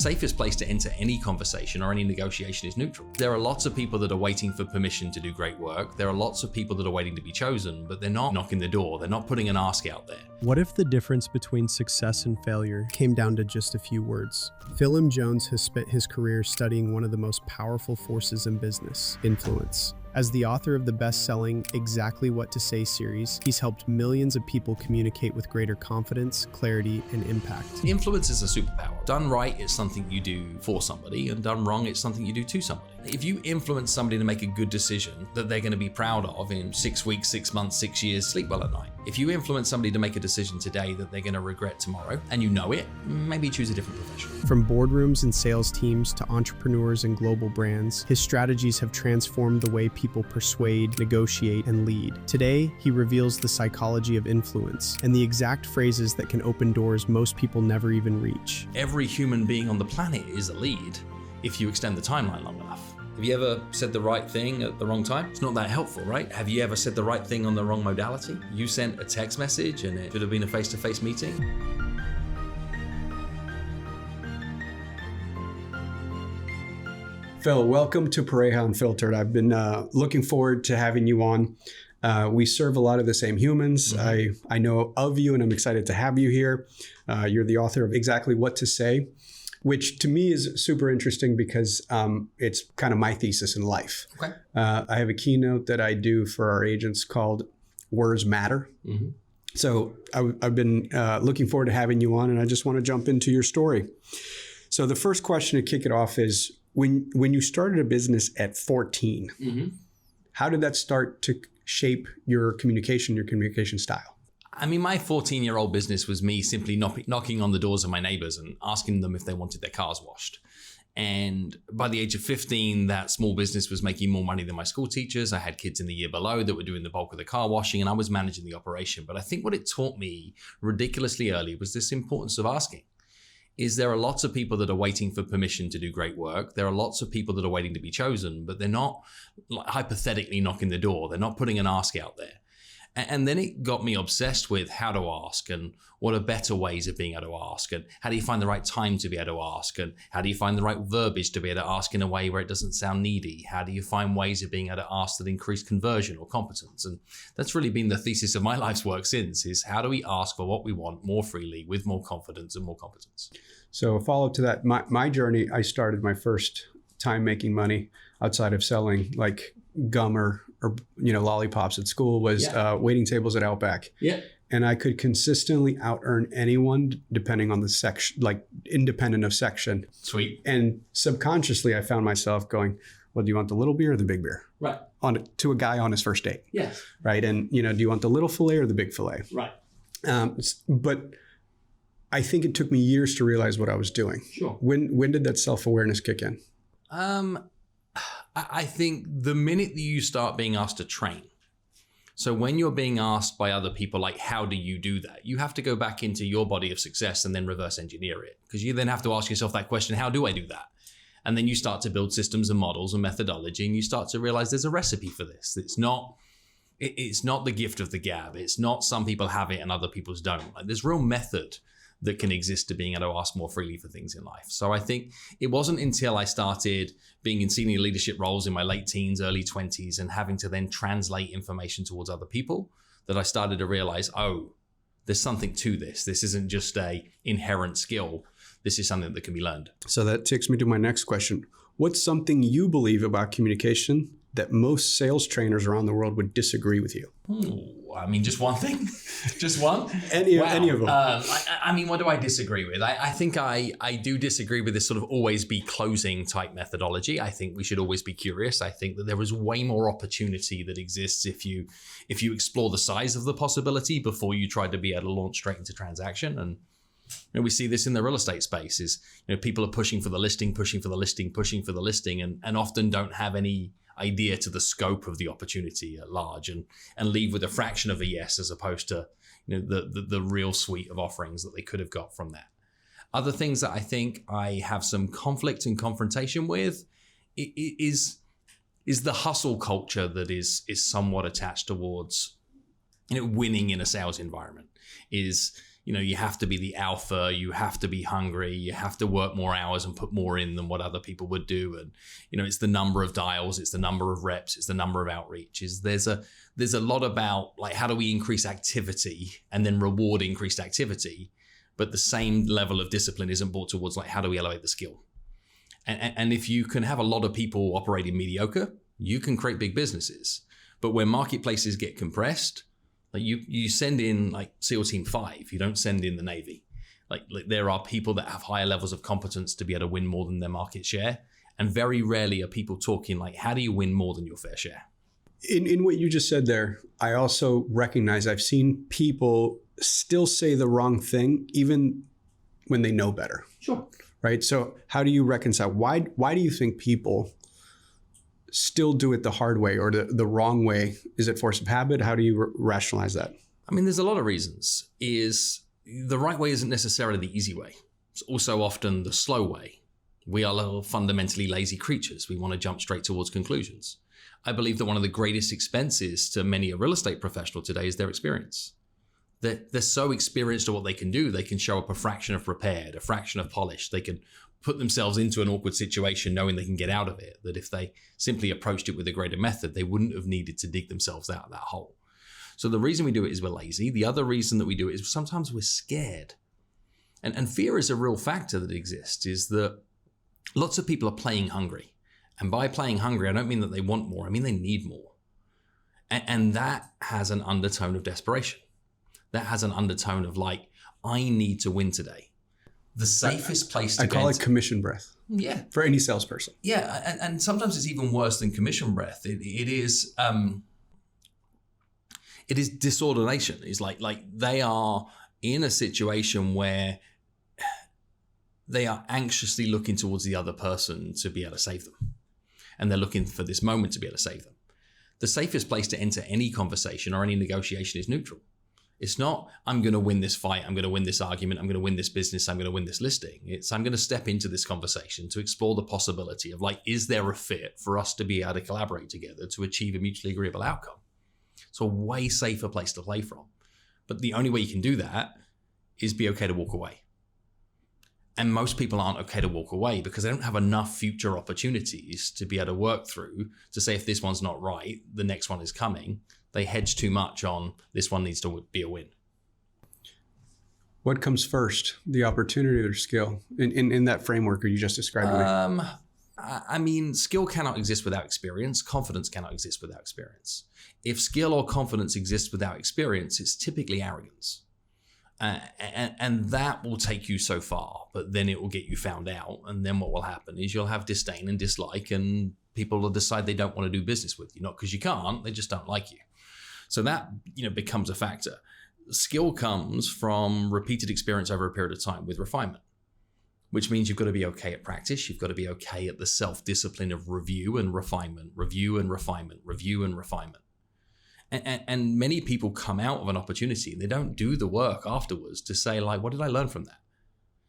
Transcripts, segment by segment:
Safest place to enter any conversation or any negotiation is neutral. There are lots of people that are waiting for permission to do great work. There are lots of people that are waiting to be chosen, but they're not knocking the door. They're not putting an ask out there. What if the difference between success and failure came down to just a few words? Phil M. Jones has spent his career studying one of the most powerful forces in business, influence. As the author of the best-selling Exactly What to Say series, he's helped millions of people communicate with greater confidence, clarity, and impact. Influence is a superpower. Done right, it's something you do for somebody, and done wrong, it's something you do to somebody. If you influence somebody to make a good decision that they're going to be proud of in 6 weeks, 6 months, 6 years, sleep well at night. If you influence somebody to make a decision today that they're going to regret tomorrow, and you know it, maybe choose a different profession. From boardrooms and sales teams to entrepreneurs and global brands, his strategies have transformed the way people persuade, negotiate, and lead. Today, he reveals the psychology of influence and the exact phrases that can open doors most people never even reach. Every human being on the planet is a lead if you extend the timeline long enough. Have you ever said the right thing at the wrong time? It's not that helpful, right? Have you ever said the right thing on the wrong modality? You sent a text message and it should have been a face-to-face meeting. Phil, welcome to Pareja Unfiltered. I've been looking forward to having you on. We serve a lot of the same humans. Mm-hmm. I know of you and I'm excited to have you here. You're the author of Exactly What to Say, which to me is super interesting because it's kind of my thesis in life. Okay. I have a keynote that I do for our agents called Words Matter. Mm-hmm. So I've been looking forward to having you on, and I just want to jump into your story. So the first question to kick it off is, when you started a business at 14, mm-hmm. how did that start to shape your communication style? I mean, my 14-year-old business was me simply knocking on the doors of my neighbors and asking them if they wanted their cars washed. And by the age of 15, that small business was making more money than my school teachers. I had kids in the year below that were doing the bulk of the car washing, and I was managing the operation. But I think what it taught me ridiculously early was this importance of asking. There are lots of people that are waiting for permission to do great work. There are lots of people that are waiting to be chosen, but they're not hypothetically knocking the door. They're not putting an ask out there. And then it got me obsessed with how to ask and what are better ways of being able to ask, and how do you find the right time to be able to ask, and how do you find the right verbiage to be able to ask in a way where it doesn't sound needy? How do you find ways of being able to ask that increase conversion or competence? And that's really been the thesis of my life's work since, is how do we ask for what we want more freely with more confidence and more competence? So a follow-up to that, my journey, I started my first time making money outside of selling like gum or lollipops at school was waiting tables at Outback. Yeah. And I could consistently out-earn anyone depending on the section, like independent of section. Sweet. And subconsciously, I found myself going, well, do you want the little beer or the big beer? Right. To a guy on his first date. Yes. Right. And, do you want the little filet or the big filet? Right. But I think it took me years to realize what I was doing. Sure. When did that self-awareness kick in? I think the minute that you start being asked to train. So when you're being asked by other people, like, how do you do that? You have to go back into your body of success and then reverse engineer it. Because you then have to ask yourself that question, how do I do that? And then you start to build systems and models and methodology, and you start to realize there's a recipe for this. It's not the gift of the gab. It's not some people have it and other people's don't. Like, there's real method that can exist to being able to ask more freely for things in life. So I think it wasn't until I started being in senior leadership roles in my late teens, early 20s, and having to then translate information towards other people that I started to realize, oh, there's something to this. This isn't just a inherent skill. This is something that can be learned. So that takes me to my next question. What's something you believe about communication that most sales trainers around the world would disagree with you? I mean, just one thing? Just one? Any of them. I mean, what do I disagree with? I think I do disagree with this sort of always be closing type methodology. I think we should always be curious. I think that there is way more opportunity that exists if you explore the size of the possibility before you try to be able to launch straight into transaction. And we see this in the real estate space is, people are pushing for the listing, and often don't have any idea to the scope of the opportunity at large, and leave with a fraction of a yes as opposed to the real suite of offerings that they could have got from that. Other things that I think I have some conflict and confrontation with is the hustle culture that is somewhat attached towards winning in a sales environment. Is You have to be the alpha, you have to be hungry, you have to work more hours and put more in than what other people would do. And, it's the number of dials, it's the number of reps, it's the number of outreaches. There's a lot about like, how do we increase activity and then reward increased activity? But the same level of discipline isn't brought towards like, how do we elevate the skill? And if you can have a lot of people operating mediocre, you can create big businesses. But when marketplaces get compressed, like you send in like SEAL Team 5, you don't send in the Navy. Like there are people that have higher levels of competence to be able to win more than their market share. And very rarely are people talking like, how do you win more than your fair share? In what you just said there, I also recognize I've seen people still say the wrong thing, even when they know better. Sure. Right? So how do you reconcile? Why do you think people still do it the hard way or the wrong way? Is it force of habit? How do you rationalize that? I mean, there's a lot of reasons. The right way isn't necessarily the easy way. It's also often the slow way. We are fundamentally lazy creatures. We want to jump straight towards conclusions. I believe that one of the greatest expenses to many a real estate professional today is their experience. They're so experienced at what they can do. They can show up a fraction of prepared, a fraction of polished. They can put themselves into an awkward situation knowing they can get out of it, that if they simply approached it with a greater method, they wouldn't have needed to dig themselves out of that hole. So the reason we do it is we're lazy. The other reason that we do it is sometimes we're scared. And fear is a real factor that exists, is that lots of people are playing hungry. And by playing hungry, I don't mean that they want more. I mean, they need more. And that has an undertone of desperation. That has an undertone of like, I need to win today. The safest place to I call it commission breath. Yeah. For any salesperson. Yeah. And sometimes it's even worse than commission breath. It is disordination. It's like they are in a situation where they are anxiously looking towards the other person to be able to save them. And they're looking for this moment to be able to save them. The safest place to enter any conversation or any negotiation is neutral. It's not, I'm going to win this fight, I'm going to win this argument, I'm going to win this business, I'm going to win this listing. It's, I'm going to step into this conversation to explore the possibility of like, is there a fit for us to be able to collaborate together to achieve a mutually agreeable outcome? It's a way safer place to play from. But the only way you can do that is be okay to walk away. And most people aren't okay to walk away because they don't have enough future opportunities to be able to work through to say, if this one's not right, the next one is coming. They hedge too much on this one needs to be a win. What comes first, the opportunity or skill in that framework you just described? I mean, skill cannot exist without experience. Confidence cannot exist without experience. If skill or confidence exists without experience, it's typically arrogance. And that will take you so far, but then it will get you found out. And then what will happen is you'll have disdain and dislike, and people will decide they don't want to do business with you. Not because you can't, they just don't like you. So that, becomes a factor. Skill comes from repeated experience over a period of time with refinement, which means you've got to be okay at practice. You've got to be okay at the self-discipline of review and refinement, review and refinement, review and refinement. And many people come out of an opportunity and they don't do the work afterwards to say, like, what did I learn from that?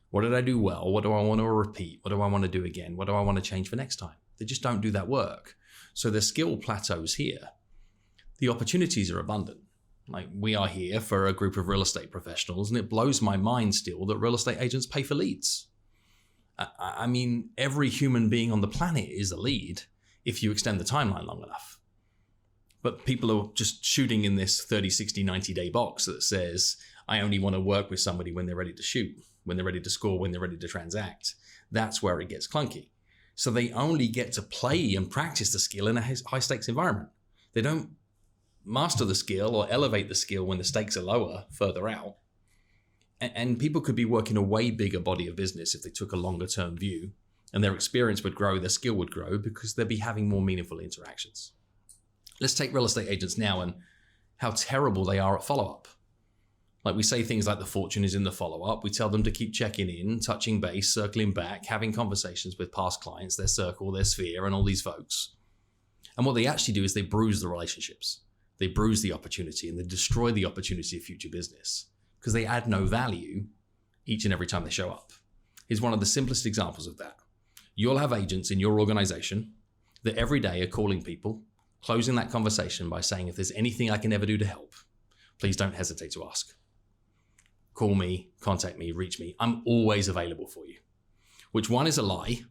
What did I do well? What do I want to repeat? What do I want to do again? What do I want to change for next time? They just don't do that work. So the skill plateaus here. The opportunities are abundant. Like, we are here for a group of real estate professionals, and it blows my mind still that real estate agents pay for leads. I mean, every human being on the planet is a lead if you extend the timeline long enough. But people are just shooting in this 30, 60, 90-day box that says, I only want to work with somebody when they're ready to shoot, when they're ready to score, when they're ready to transact. That's where it gets clunky. So they only get to play and practice the skill in a high-stakes environment. They don't master the skill or elevate the skill when the stakes are lower, further out. And people could be working a way bigger body of business if they took a longer-term view, and their experience would grow, their skill would grow, because they'd be having more meaningful interactions. Let's take real estate agents now and how terrible they are at follow-up. Like, we say things like the fortune is in the follow-up. We tell them to keep checking in, touching base, circling back, having conversations with past clients, their circle, their sphere, and all these folks. And what they actually do is they bruise the relationships. They bruise the opportunity, and they destroy the opportunity of future business because they add no value each and every time they show up. Here's one of the simplest examples of that. You'll have agents in your organization that every day are calling people, closing that conversation by saying, if there's anything I can ever do to help, please don't hesitate to ask. call me, contact me, reach me. I'm always available for you. Which one is a lie?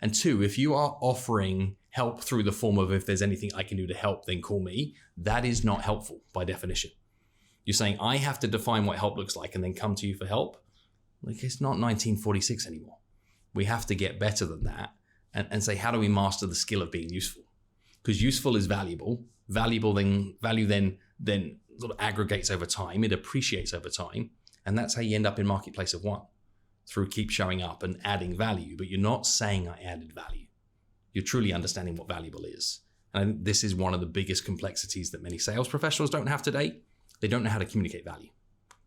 And two, if you are offering help through the form of if there's anything I can do to help, then call me, that is not helpful by definition. You're saying I have to define what help looks like and then come to you for help. Like, it's not 1946 anymore. We have to get better than that and say, how do we master the skill of being useful? Because useful is valuable. Value then sort of aggregates over time. It appreciates over time. And that's how you end up in marketplace of one, through keep showing up and adding value. But you're not saying I added value. You're truly understanding what valuable is. And I think this is one of the biggest complexities that many sales professionals don't have today. They don't know how to communicate value.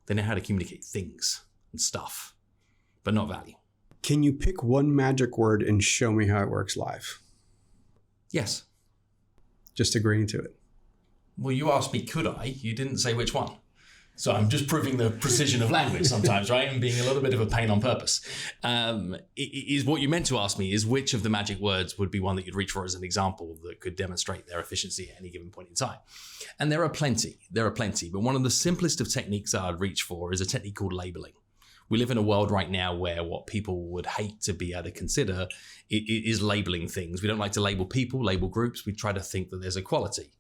They know how to communicate things and stuff, but not value. Can you pick one magic word and show me how it works live? Yes. Just agreeing to it. Well, you asked me, could I? You didn't say which one. So I'm just proving the precision of language sometimes, right? And being a little bit of a pain on purpose. Is what you meant to ask me is which of the magic words would be one that you'd reach for as an example that could demonstrate their efficiency at any given point in time. And there are plenty. But one of the simplest of techniques I'd reach for is a technique called labeling. We live in a world right now where what people would hate to be able to consider is labeling things. We don't like to label people, label groups. We try to think that there's equality.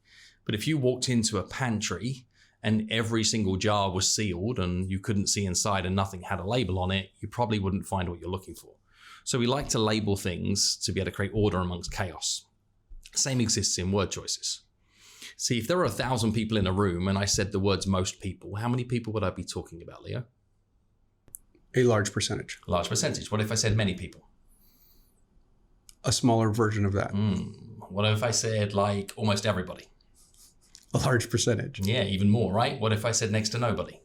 But if you walked into a pantry and every single jar was sealed and you couldn't see inside and nothing had a label on it, you probably wouldn't find what you're looking for. So we like to label things to be able to create order amongst chaos. Same exists in word choices. See, if there were 1,000 people in a room and I said the words most people, how many people would I be talking about, Leo? A large percentage. Large percentage. What if I said many people? A smaller version of that. What if I said like almost everybody? A large percentage. Yeah, even more, right? What if I said next to nobody?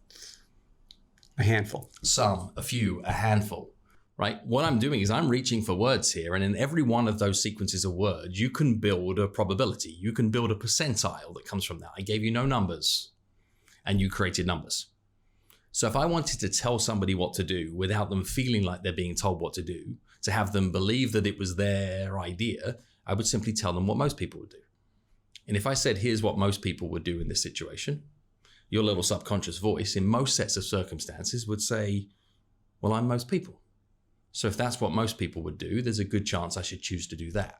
A handful. Some, a few, a handful, right? What I'm doing is I'm reaching for words here, and in every one of those sequences of words, you can build a probability. You can build a percentile that comes from that. I gave you no numbers, and you created numbers. So if I wanted to tell somebody what to do without them feeling like they're being told what to do, to have them believe that it was their idea, I would simply tell them what most people would do. And if I said, here's what most people would do in this situation, your little subconscious voice in most sets of circumstances would say, well, I'm most people. So if that's what most people would do, there's a good chance I should choose to do that.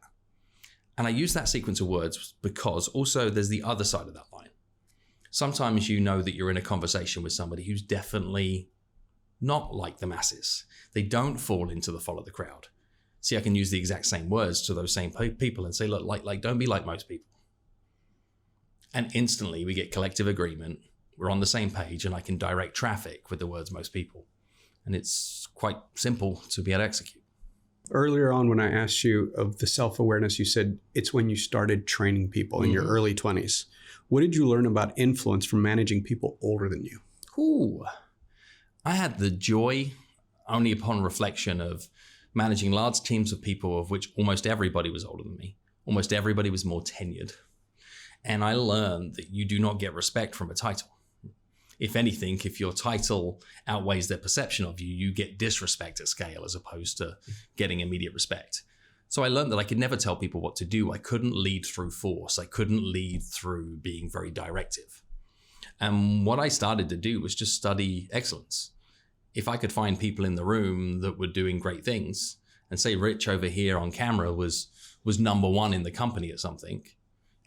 And I use that sequence of words because also there's the other side of that line. Sometimes you know that you're in a conversation with somebody who's definitely not like the masses. They don't fall into the follow the crowd. See, I can use the exact same words to those same people and say, look, like don't be like most people. And instantly we get collective agreement. We're on the same page and I can direct traffic with the words most people. And it's quite simple to be able to execute. Earlier on when I asked you of the self-awareness, you said it's when you started training people in your early 20s. What did you learn about influence from managing people older than you? Ooh, I had the joy, only upon reflection, of managing large teams of people of which almost everybody was older than me. Almost everybody was more tenured. And I learned that you do not get respect from a title. If anything, if your title outweighs their perception of you, you get disrespect at scale as opposed to getting immediate respect. So I learned that I could never tell people what to do. I couldn't lead through force. I couldn't lead through being very directive. And what I started to do was just study excellence. If I could find people in the room that were doing great things, and say Rich over here on camera was number one in the company at something,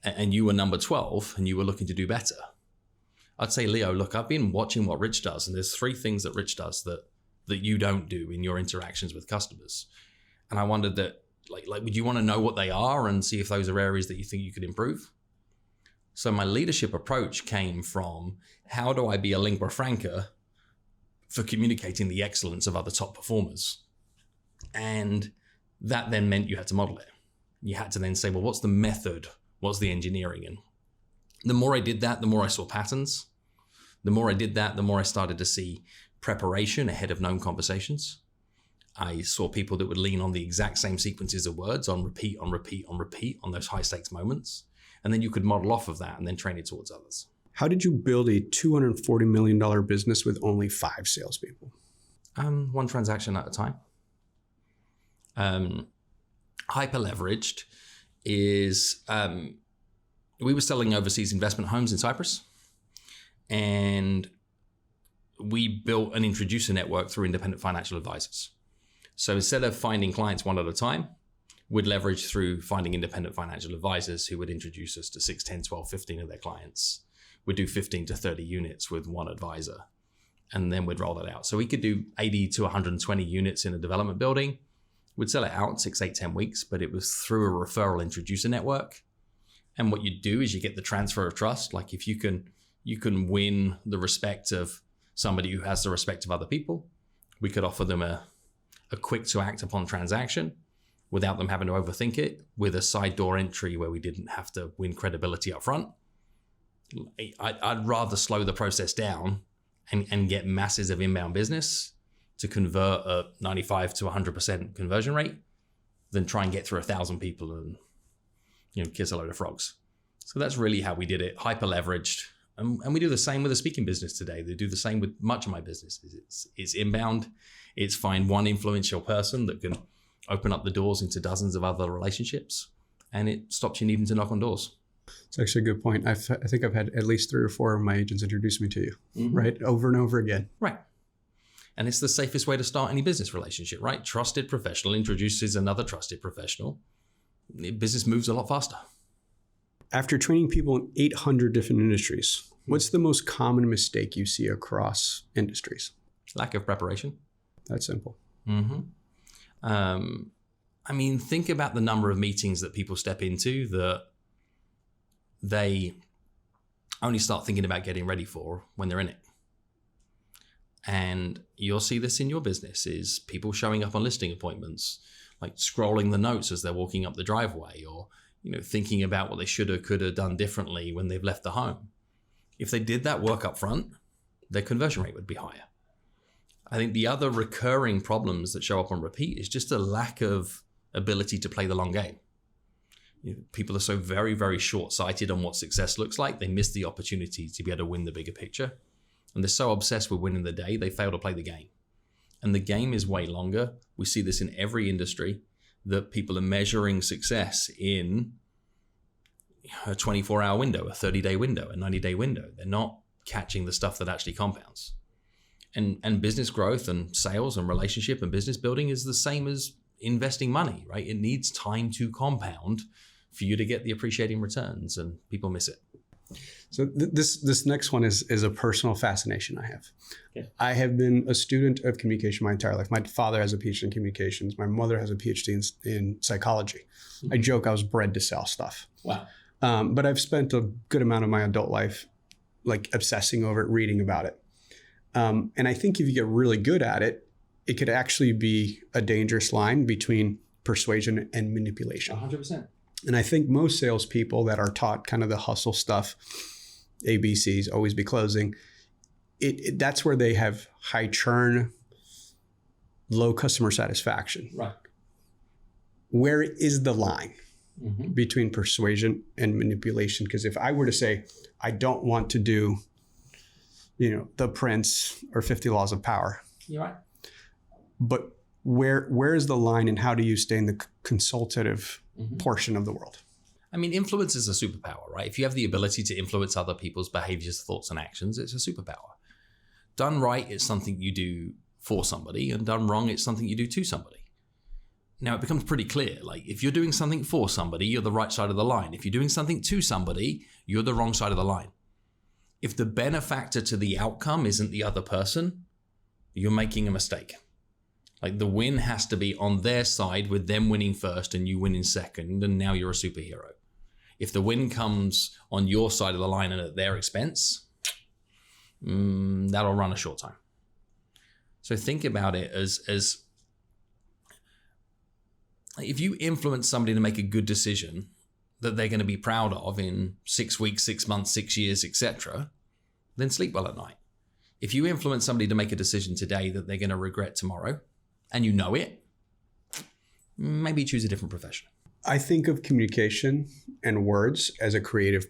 and you were number 12 and you were looking to do better, I'd say, Leo, look, I've been watching what Rich does, and there's 3 things that Rich does that you don't do in your interactions with customers. And I wondered that, like, would you want to know what they are and see if those are areas that you think you could improve? So my leadership approach came from, how do I be a lingua franca for communicating the excellence of other top performers? And that then meant you had to model it. You had to then say, well, what's the method? What's the engineering? And the more I did that, the more I saw patterns. The more I did that, the more I started to see preparation ahead of known conversations. I saw people that would lean on the exact same sequences of words on repeat, on repeat, on repeat on those high stakes moments. And then you could model off of that and then train it towards others. How did you build a $240 million business with only 5 salespeople? One transaction at a time. Hyper leveraged is we were selling overseas investment homes in Cyprus. And we built an introducer network through independent financial advisors. So instead of finding clients one at a time, we'd leverage through finding independent financial advisors who would introduce us to 6, 10, 12, 15 of their clients. We'd do 15 to 30 units with one advisor, and then we'd roll that out. So we could do 80 to 120 units in a development building. We'd sell it out in 6, 8, 10 weeks, but it was through a referral introducer network. And what you do is you get the transfer of trust. Like if you can win the respect of somebody who has the respect of other people, we could offer them a quick to act upon transaction without them having to overthink it, with a side door entry where we didn't have to win credibility up front. I'd rather slow the process down and get masses of inbound business to convert a 95 to 100% conversion rate than try and get through 1,000 people and kiss a load of frogs. So that's really how we did it, hyper leveraged. And we do the same with the speaking business today. They do the same with much of my business. It's inbound. It's find one influential person that can open up the doors into dozens of other relationships, and it stops you needing to knock on doors. It's actually a good point. I think I've had at least 3 or 4 of my agents introduce me to you, right? Over and over again. Right. And it's the safest way to start any business relationship, right? Trusted professional introduces another trusted professional. Business moves a lot faster. After training people in 800 different industries, what's the most common mistake you see across industries? Lack of preparation. That's simple. Think about the number of meetings that people step into that they only start thinking about getting ready for when they're in it. And you'll see this in your business, is people showing up on listing appointments, like scrolling the notes as they're walking up the driveway, or thinking about what they should have, could have done differently when they've left the home. If they did that work up front, their conversion rate would be higher. I think the other recurring problems that show up on repeat is just a lack of ability to play the long game. People are so very, very short-sighted on what success looks like, they miss the opportunity to be able to win the bigger picture. And they're so obsessed with winning the day, they fail to play the game. And the game is way longer. We see this in every industry, that people are measuring success in a 24-hour window, a 30-day window, a 90-day window. They're not catching the stuff that actually compounds. And business growth and sales and relationship and business building is the same as investing money, right? It needs time to compound for you to get the appreciating returns, and people miss it. So this next one is a personal fascination I have. Okay. I have been a student of communication my entire life. My father has a PhD in communications. My mother has a PhD in psychology. I joke I was bred to sell stuff. Wow. But I've spent a good amount of my adult life like obsessing over it, reading about it. And I think if you get really good at it, it could actually be a dangerous line between persuasion and manipulation. 100%. And I think most salespeople that are taught kind of the hustle stuff, ABCs, always be closing, that's where they have high churn, low customer satisfaction. Right. Where is the line between persuasion and manipulation? Because if I were to say, I don't want to do, The Prince or 50 Laws of Power. You're right. But where is the line, and how do you stay in the consultative portion of the world? I mean, influence is a superpower, right? If you have the ability to influence other people's behaviors, thoughts, and actions, it's a superpower. Done right, it's something you do for somebody, and done wrong, it's something you do to somebody. Now, it becomes pretty clear, like if you're doing something for somebody, you're the right side of the line. If you're doing something to somebody, you're the wrong side of the line. If the benefactor to the outcome isn't the other person, you're making a mistake. Like the win has to be on their side, with them winning first and you winning second, and now you're a superhero. If the win comes on your side of the line and at their expense, that'll run a short time. So think about it as if you influence somebody to make a good decision that they're going to be proud of in 6 weeks, 6 months, 6 years, etc., then sleep well at night. If you influence somebody to make a decision today that they're going to regret tomorrow, and you know it, maybe choose a different profession. I think of communication and words as a creative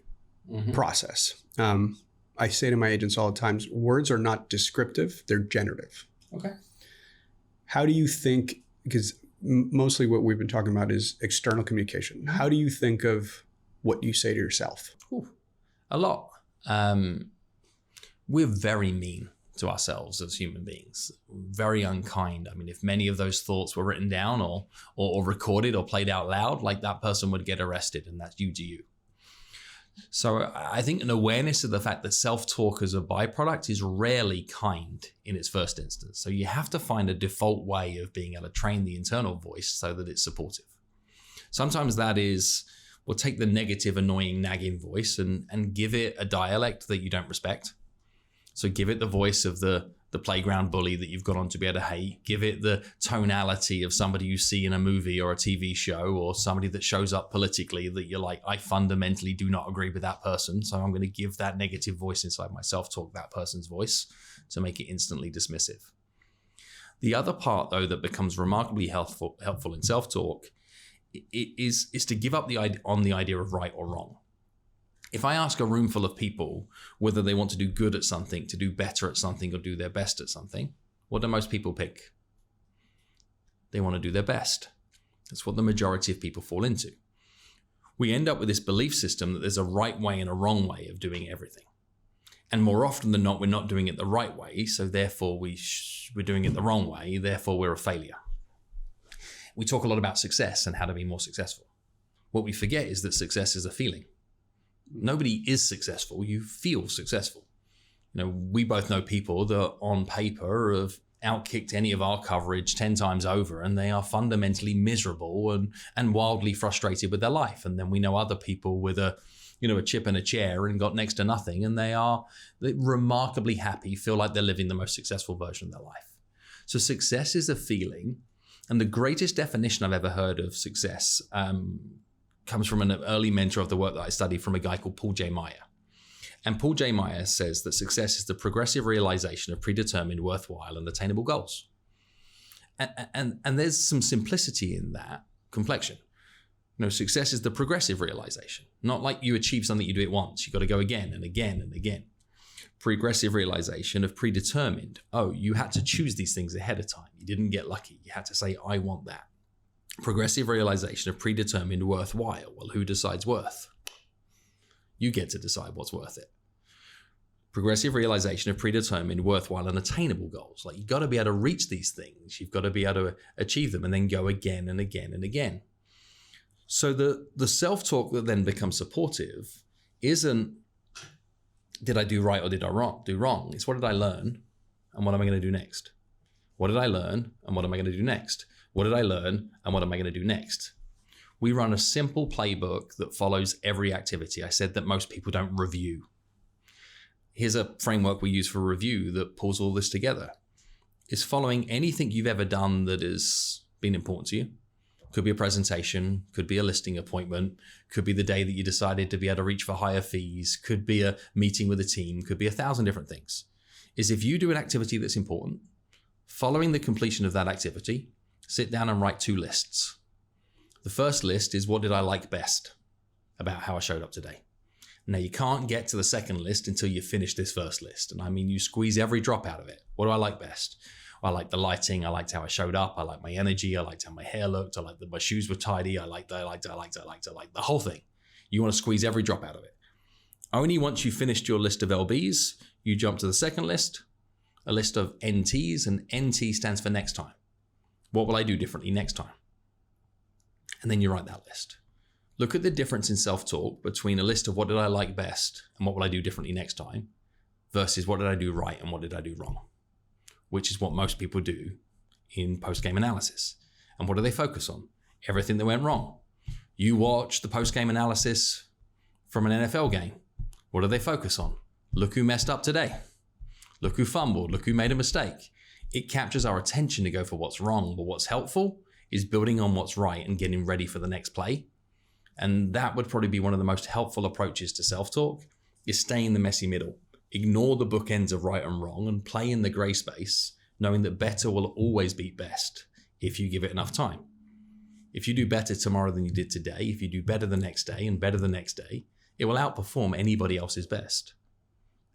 process. I say to my agents all the time, words are not descriptive, they're generative. Okay. How do you think, because mostly what we've been talking about is external communication. How do you think of what you say to yourself? A lot. We're very mean to ourselves as human beings. Very unkind. I mean, if many of those thoughts were written down or recorded or played out loud, like that person would get arrested, and that's you to you. So I think an awareness of the fact that self-talk as a byproduct is rarely kind in its first instance. So you have to find a default way of being able to train the internal voice so that it's supportive. Sometimes that is, we'll take the negative, annoying, nagging voice and give it a dialect that you don't respect. So give it the voice of the playground bully that you've got on to be able to hate. Give it the tonality of somebody you see in a movie or a TV show, or somebody that shows up politically that you're like, I fundamentally do not agree with that person. So I'm going to give that negative voice inside my self-talk that person's voice to make it instantly dismissive. The other part, though, that becomes remarkably helpful in self-talk is to give up the idea of right or wrong. If I ask a room full of people whether they want to do good at something, to do better at something, or do their best at something, what do most people pick? They want to do their best. That's what the majority of people fall into. We end up with this belief system that there's a right way and a wrong way of doing everything. And more often than not, we're not doing it the right way, so therefore we're doing it the wrong way, therefore we're a failure. We talk a lot about success and how to be more successful. What we forget is that success is a feeling. Nobody is successful. You feel successful. We both know people that on paper have outkicked any of our coverage 10 times over, and they are fundamentally miserable and wildly frustrated with their life. And then we know other people with a chip in a chair and got next to nothing, and they're remarkably happy, feel like they're living the most successful version of their life. So success is a feeling. And the greatest definition I've ever heard of success comes from an early mentor of the work that I studied, from a guy called Paul J. Meyer. And Paul J. Meyer says that success is the progressive realization of predetermined, worthwhile, and attainable goals. And there's some simplicity in that complexion. Success is the progressive realization. Not like you achieve something, you do it once. You've got to go again and again and again. Progressive realization of predetermined. Oh, you had to choose these things ahead of time. You didn't get lucky. You had to say, I want that. Progressive realization of predetermined, worthwhile. Well, who decides worth? You get to decide what's worth it. Progressive realization of predetermined, worthwhile, and attainable goals. Like, you've got to be able to reach these things. You've got to be able to achieve them and then go again and again and again. So the self-talk that then becomes supportive isn't, did I do right or did I do wrong? It's, what did I learn and what am I going to do next? What did I learn and what am I going to do next? What did I learn and what am I going to do next? We run a simple playbook that follows every activity. I said that most people don't review. Here's a framework we use for review that pulls all this together. It's following anything you've ever done that has been important to you. Could be a presentation, could be a listing appointment, could be the day that you decided to be able to reach for higher fees, could be a meeting with a team, could be 1,000 different things. Is if you do an activity that's important, following the completion of that activity, sit down and write 2 lists. The first list is, what did I like best about how I showed up today? Now, you can't get to the second list until you finish this first list. And I mean, you squeeze every drop out of it. What do I like best? I liked the lighting. I liked how I showed up. I liked my energy. I liked how my hair looked. I liked that my shoes were tidy. I liked the whole thing. You want to squeeze every drop out of it. Only once you finished your list of LBs, you jump to the second list, a list of NTs, and NT stands for next time. What will I do differently next time? And then you write that list. Look at the difference in self-talk between a list of what did I like best and what will I do differently next time versus what did I do right and what did I do wrong, which is what most people do in post-game analysis. And what do they focus on? Everything that went wrong. You watch the post-game analysis from an NFL game. What do they focus on? Look who messed up today. Look who fumbled. Look who made a mistake. It captures our attention to go for what's wrong, but what's helpful is building on what's right and getting ready for the next play. And that would probably be one of the most helpful approaches to self-talk, is stay in the messy middle. Ignore the bookends of right and wrong and play in the gray space, knowing that better will always beat best if you give it enough time. If you do better tomorrow than you did today, if you do better the next day and better the next day, it will outperform anybody else's best.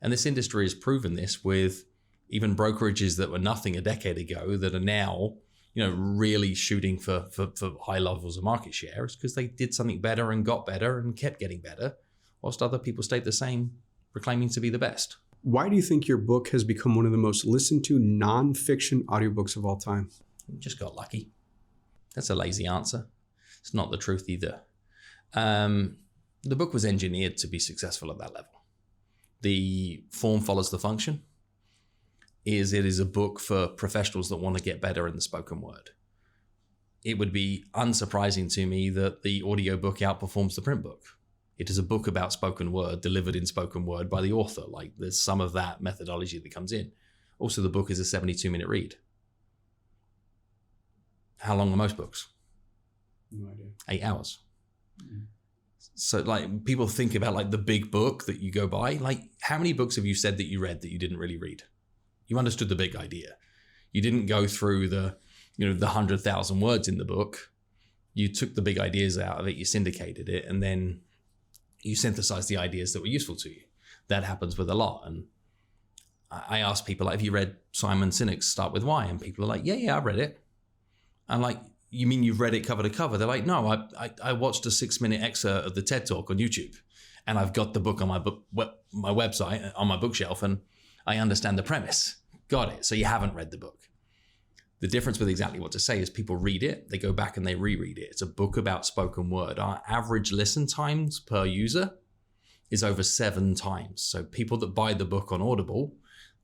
And this industry has proven this with even brokerages that were nothing a decade ago that are now, really shooting for high levels of market share. It's because they did something better and got better and kept getting better, whilst other people stayed the same, proclaiming to be the best. Why do you think your book has become one of the most listened to nonfiction audiobooks of all time? Just got lucky. That's a lazy answer. It's not the truth either. The book was engineered to be successful at that level. The form follows the function. It is a book for professionals that want to get better in the spoken word. It would be unsurprising to me that the audiobook outperforms the print book. It is a book about spoken word delivered in spoken word by the author. Like, there's some of that methodology that comes in. Also, the book is a 72-minute read. How long are most books? No idea. 8 hours. Mm-hmm. So like, people think about like the big book that you go buy. Like, how many books have you said that you read that you didn't really read? You understood the big idea. You didn't go through the 100,000 words in the book. You took the big ideas out of it, you syndicated it, and then you synthesized the ideas that were useful to you. That happens with a lot. And I ask people, like, have you read Simon Sinek's Start With Why? And people are like, yeah, I've read it. I'm like, you mean you've read it cover to cover? They're like, no, I watched a 6-minute excerpt of the TED Talk on YouTube, and I've got the book on my website, on my bookshelf, and I understand the premise. Got it. So you haven't read the book. The difference with Exactly What to Say is people read it, they go back and they reread it. It's a book about spoken word. Our average listen times per user is over 7 times. So people that buy the book on Audible,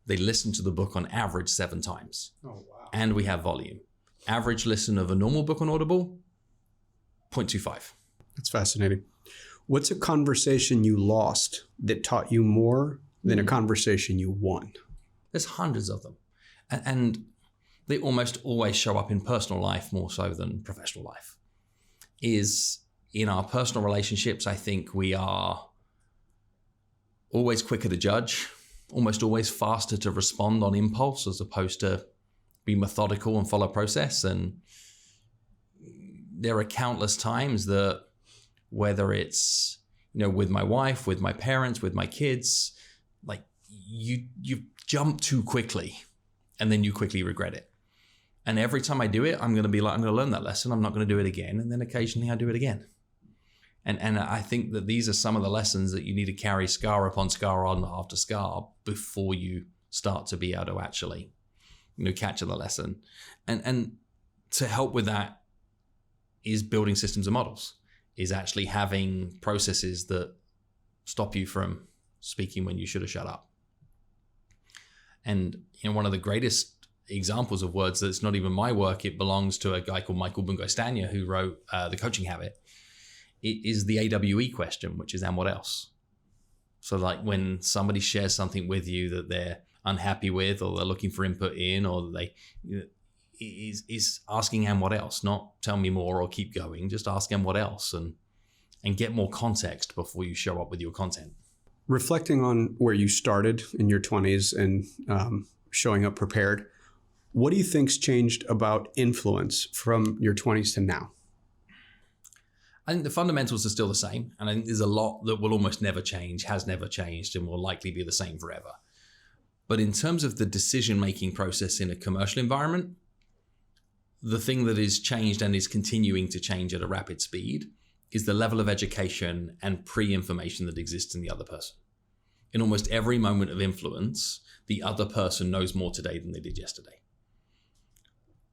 they listen to the book on average 7 times. Oh, wow. And we have volume. Average listen of a normal book on Audible, 0.25. That's fascinating. What's a conversation you lost that taught you more than a conversation you won? There's hundreds of them. And they almost always show up in personal life more so than professional life. Is in our personal relationships, I think we are always quicker to judge, almost always faster to respond on impulse as opposed to be methodical and follow process. And there are countless times that, whether it's, with my wife, with my parents, with my kids, like you jump too quickly and then you quickly regret it. And every time I do it, I'm going to be like, I'm going to learn that lesson. I'm not going to do it again. And then occasionally I do it again. And I think that these are some of the lessons that you need to carry scar upon scar on after scar before you start to be able to actually, catch the lesson. And to help with that is building systems and models, is actually having processes that stop you from speaking when you should have shut up. And one of the greatest examples of words that's not even my work, it belongs to a guy called Michael Bungay-Stanier, who wrote The Coaching Habit. It is the AWE question, which is, and what else? So like, when somebody shares something with you that they're unhappy with, or they're looking for input in, or they is asking, and what else? Not tell me more or keep going, just ask, and what else? And get more context before you show up with your content. Reflecting on where you started in your 20s and showing up prepared, what do you think's changed about influence from your 20s to now? I think the fundamentals are still the same. And I think there's a lot that will almost never change, has never changed, and will likely be the same forever. But in terms of the decision-making process in a commercial environment, the thing that is changed and is continuing to change at a rapid speed is the level of education and pre-information that exists in the other person. In almost every moment of influence, the other person knows more today than they did yesterday.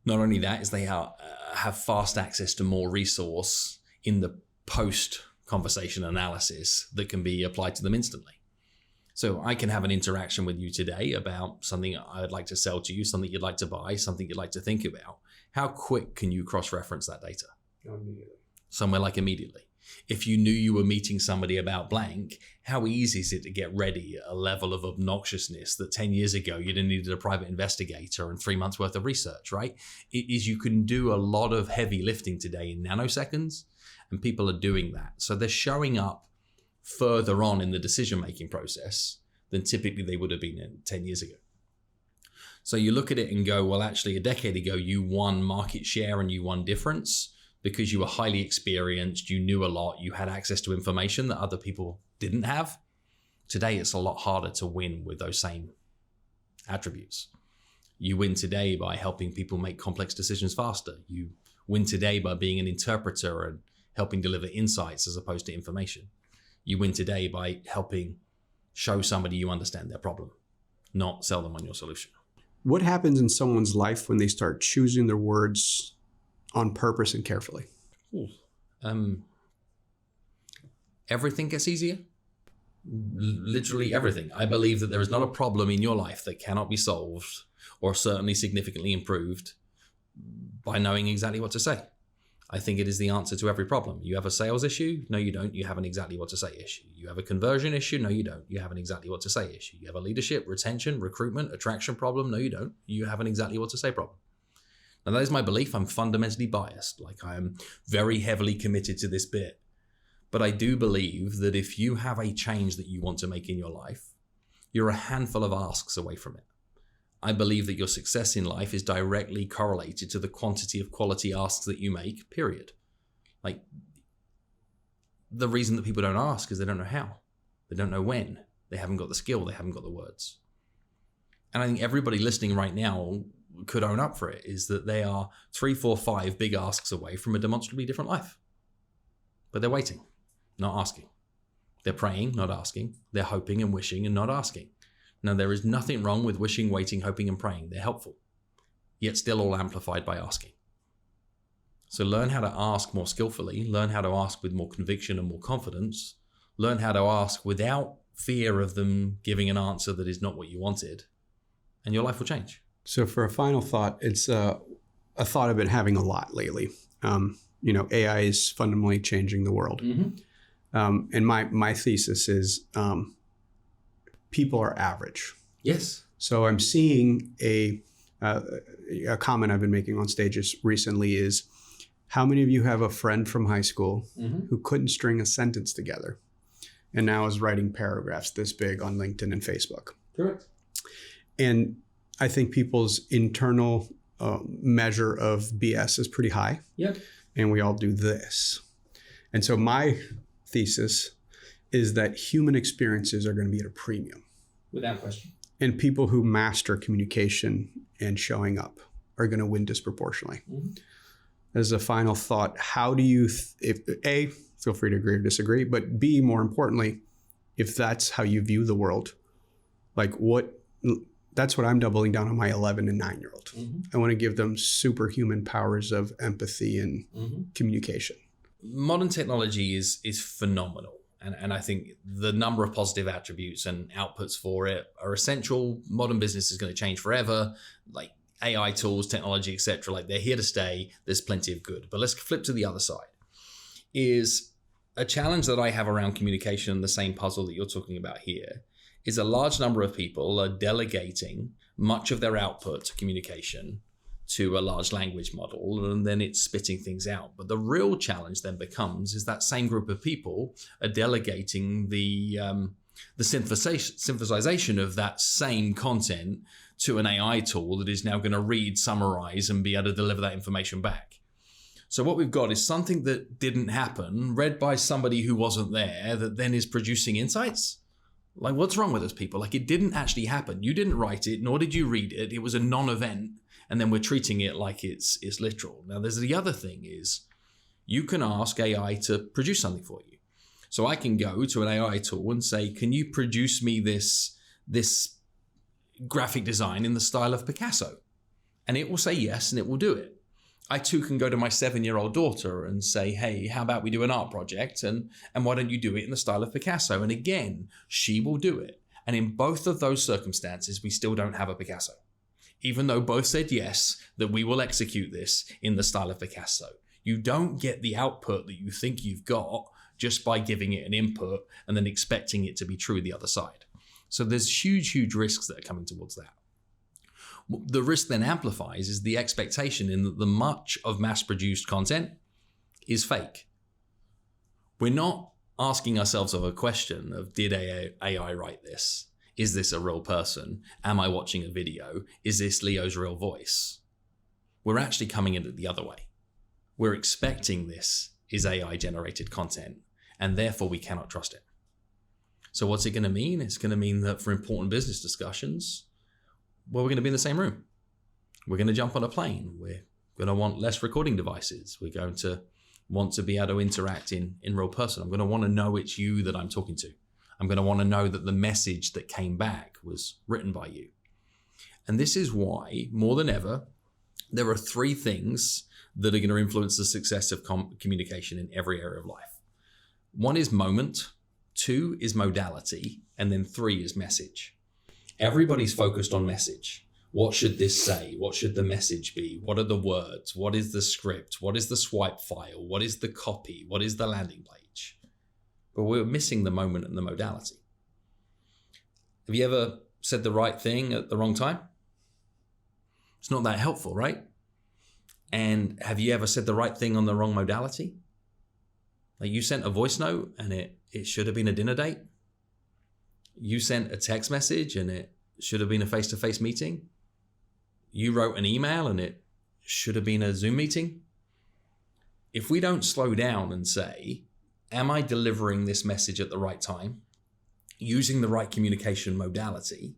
Not only that, is they have fast access to more resource in the post-conversation analysis that can be applied to them instantly. So I can have an interaction with you today about something I'd like to sell to you, something you'd like to buy, something you'd like to think about. How quick can you cross-reference that data? Immediately. Somewhere like immediately. If you knew you were meeting somebody about blank, how easy is it to get ready at a level of obnoxiousness that 10 years ago you'd have needed a private investigator and 3 months worth of research, right? It is, you can do a lot of heavy lifting today in nanoseconds, and people are doing that. So they're showing up further on in the decision-making process than typically they would have been in 10 years ago. So you look at it and go, well, actually a decade ago, you won market share and you won difference because you were highly experienced, you knew a lot, you had access to information that other people didn't have. Today, it's a lot harder to win with those same attributes. You win today by helping people make complex decisions faster. You win today by being an interpreter and helping deliver insights as opposed to information. You win today by helping show somebody you understand their problem, not sell them on your solution. What happens in someone's life when they start choosing their words on purpose and carefully? Everything gets easier. Literally everything. I believe that there is not a problem in your life that cannot be solved or certainly significantly improved by knowing exactly what to say. I think it is the answer to every problem. You have a sales issue? No, you don't. You have an exactly what to say issue. You have a conversion issue? No, you don't. You have an exactly what to say issue. You have a leadership, retention, recruitment, attraction problem? No, you don't. You have an exactly what to say problem. Now, that is my belief. I'm fundamentally biased. Like, I am very heavily committed to this bit. But I do believe that if you have a change that you want to make in your life, you're a handful of asks away from it. I believe that your success in life is directly correlated to the quantity of quality asks that you make, period. Like, the reason that people don't ask is they don't know how. They don't know when. They haven't got the skill. They haven't got the words. And I think everybody listening right now could own up for it, is that they are 3, 4, 5 big asks away from a demonstrably different life. But they're waiting, not asking. They're praying, not asking. They're hoping and wishing and not asking. Now, there is nothing wrong with wishing, waiting, hoping, and praying. They're helpful, yet still all amplified by asking. So learn how to ask more skillfully, learn how to ask with more conviction and more confidence, learn how to ask without fear of them giving an answer that is not what you wanted, and your life will change. So for a final thought, it's a thought I've been having a lot lately. AI is fundamentally changing the world. Mm-hmm. And my thesis is people are average. Yes. So I'm seeing a comment I've been making on stages recently is, how many of you have a friend from high school mm-hmm. who couldn't string a sentence together and now is writing paragraphs this big on LinkedIn and Facebook? Correct. And I think people's internal measure of BS is pretty high. Yep. And we all do this. And so my thesis is that human experiences are going to be at a premium. Without question. And people who master communication and showing up are going to win disproportionately. Mm-hmm. As a final thought, how do you, A, feel free to agree or disagree, but B, more importantly, if that's how you view the world, that's what I'm doubling down on my 11 and 9-year-old. Mm-hmm. I want to give them superhuman powers of empathy and mm-hmm. communication. Modern technology is phenomenal. And I think the number of positive attributes and outputs for it are essential. Modern business is going to change forever. Like AI tools, technology, etc. Like, they're here to stay. There's plenty of good. But let's flip to the other side. Is a challenge that I have around communication, the same puzzle that you're talking about here, is a large number of people are delegating much of their output to communication to a large language model, and then it's spitting things out. But the real challenge then becomes is that same group of people are delegating the synthesization of that same content to an AI tool that is now going to read, summarize, and be able to deliver that information back. So what we've got is something that didn't happen, read by somebody who wasn't there, that then is producing insights. Like, what's wrong with us people? Like, it didn't actually happen. You didn't write it, nor did you read it. It was a non-event. And then we're treating it like it's literal. Now, there's the other thing is you can ask AI to produce something for you. So I can go to an AI tool and say, can you produce me this graphic design in the style of Picasso? And it will say yes, and it will do it. I too can go to my 7-year-old daughter and say, hey, how about we do an art project? And why don't you do it in the style of Picasso? And again, she will do it. And in both of those circumstances, we still don't have a Picasso. Even though both said yes, that we will execute this in the style of Picasso. You don't get the output that you think you've got just by giving it an input and then expecting it to be true the other side. So there's huge, huge risks that are coming towards that. The risk then amplifies is the expectation in that the much of mass-produced content is fake. We're not asking ourselves of a question of, did AI write this? Is this a real person? Am I watching a video? Is this Leo's real voice? We're actually coming at it the other way. We're expecting this is AI-generated content, and therefore we cannot trust it. So what's it going to mean? It's going to mean that for important business discussions, well, we're going to be in the same room. We're going to jump on a plane. We're going to want less recording devices. We're going to want to be able to interact in real person. I'm going to want to know it's you that I'm talking to. I'm going to want to know that the message that came back was written by you. And this is why, more than ever, there are 3 things that are going to influence the success of communication in every area of life. 1 is moment, 2 is modality, and then 3 is message. Everybody's focused on message. What should this say? What should the message be? What are the words? What is the script? What is the swipe file? What is the copy? What is the landing page? But we're missing the moment and the modality. Have you ever said the right thing at the wrong time? It's not that helpful, right? And have you ever said the right thing on the wrong modality? Like you sent a voice note and it should have been a dinner date. You sent a text message and it should have been a face-to-face meeting. You wrote an email and it should have been a Zoom meeting. If we don't slow down and say, am I delivering this message at the right time, using the right communication modality,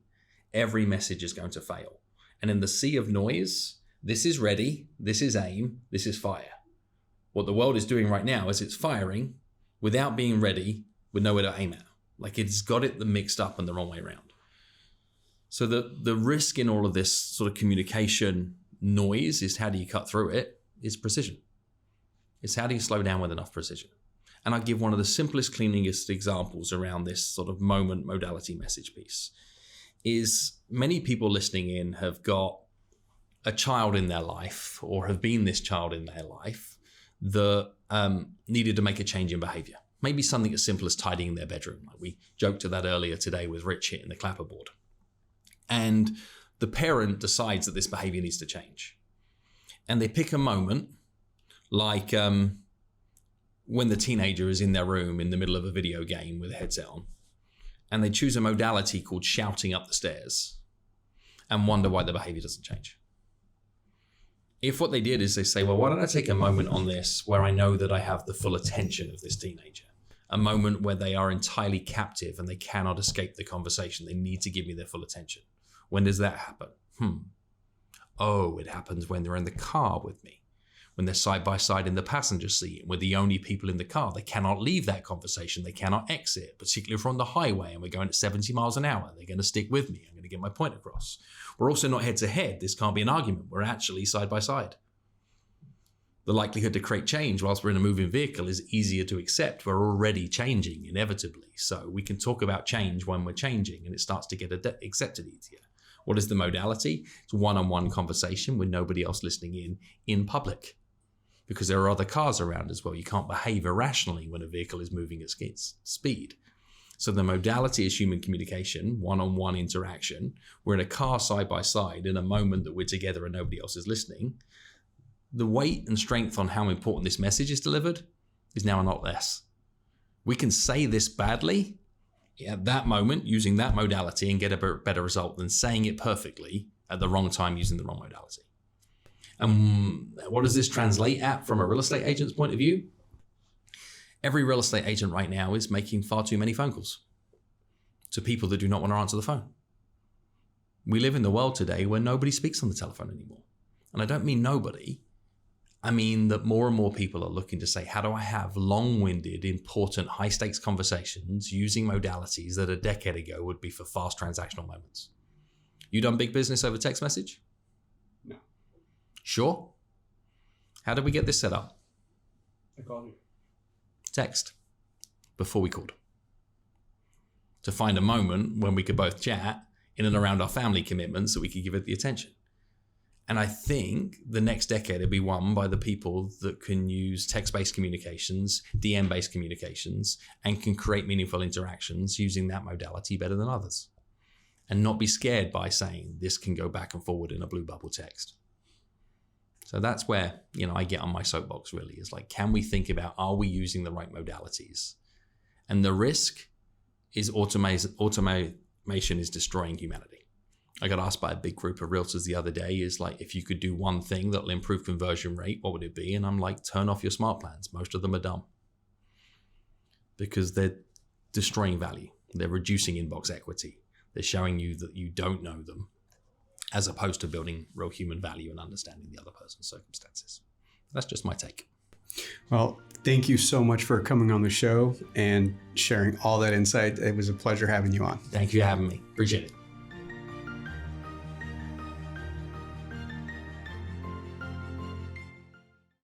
every message is going to fail. And in the sea of noise, this is ready, this is aim, this is fire. What the world is doing right now is it's firing without being ready, with nowhere to aim at. Like it's got it mixed up and the wrong way around. So the risk in all of this sort of communication noise is how do you cut through it, is precision. It's how do you slow down with enough precision. And I'll give one of the simplest, cleanest examples around this sort of moment modality message piece. Is many people listening in have got a child in their life or have been this child in their life that needed to make a change in behavior. Maybe something as simple as tidying their bedroom. Like we joked to that earlier today with Rich hitting the clapperboard. And the parent decides that this behavior needs to change. And they pick a moment like when the teenager is in their room in the middle of a video game with a headset on. And they choose a modality called shouting up the stairs and wonder why the behavior doesn't change. If what they did is they say, well, why don't I take a moment on this where I know that I have the full attention of this teenager, a moment where they are entirely captive and they cannot escape the conversation. They need to give me their full attention. When does that happen? Oh, it happens when they're in the car with me, when they're side by side in the passenger seat and we're the only people in the car. They cannot leave that conversation. They cannot exit, particularly if we're on the highway and we're going at 70 miles an hour. They're going to stick with me. I'm going to get my point across. We're also not head to head. This can't be an argument. We're actually side by side. The likelihood to create change whilst we're in a moving vehicle is easier to accept. We're already changing inevitably. So we can talk about change when we're changing and it starts to get accepted easier. What is the modality? It's one-on-one conversation with nobody else listening in public. Because there are other cars around as well. You can't behave irrationally when a vehicle is moving at speed. So the modality is human communication, one-on-one interaction. We're in a car side by side in a moment that we're together and nobody else is listening. The weight and strength on how important this message is delivered is now a lot less. We can say this badly at that moment using that modality and get a better result than saying it perfectly at the wrong time using the wrong modality. And what does this translate at from a real estate agent's point of view? Every real estate agent right now is making far too many phone calls to people that do not want to answer the phone. We live in the world today where nobody speaks on the telephone anymore. And I don't mean nobody. I mean that more and more people are looking to say, how do I have long-winded, important, high-stakes conversations using modalities that a decade ago would be for fast transactional moments? You done big business over text message? No. Sure. How did we get this set up? I called you. Text. Before we called. To find a moment when we could both chat in and around our family commitments that we could give it the attention. And I think the next decade will be won by the people that can use text-based communications, DM-based communications, and can create meaningful interactions using that modality better than others. And not be scared by saying this can go back and forward in a blue bubble text. So that's where, I get on my soapbox really, is like, can we think about, are we using the right modalities? And the risk is automation is destroying humanity. I got asked by a big group of realtors the other day, is like, if you could do one thing that'll improve conversion rate, what would it be? And I'm like, turn off your smart plans. Most of them are dumb because they're destroying value. They're reducing inbox equity. They're showing you that you don't know them, as opposed to building real human value and understanding the other person's circumstances. That's just my take. Well, Thank you so much for coming on the show and sharing all that insight. It was a pleasure having you on. Thank you for having me. Appreciate it.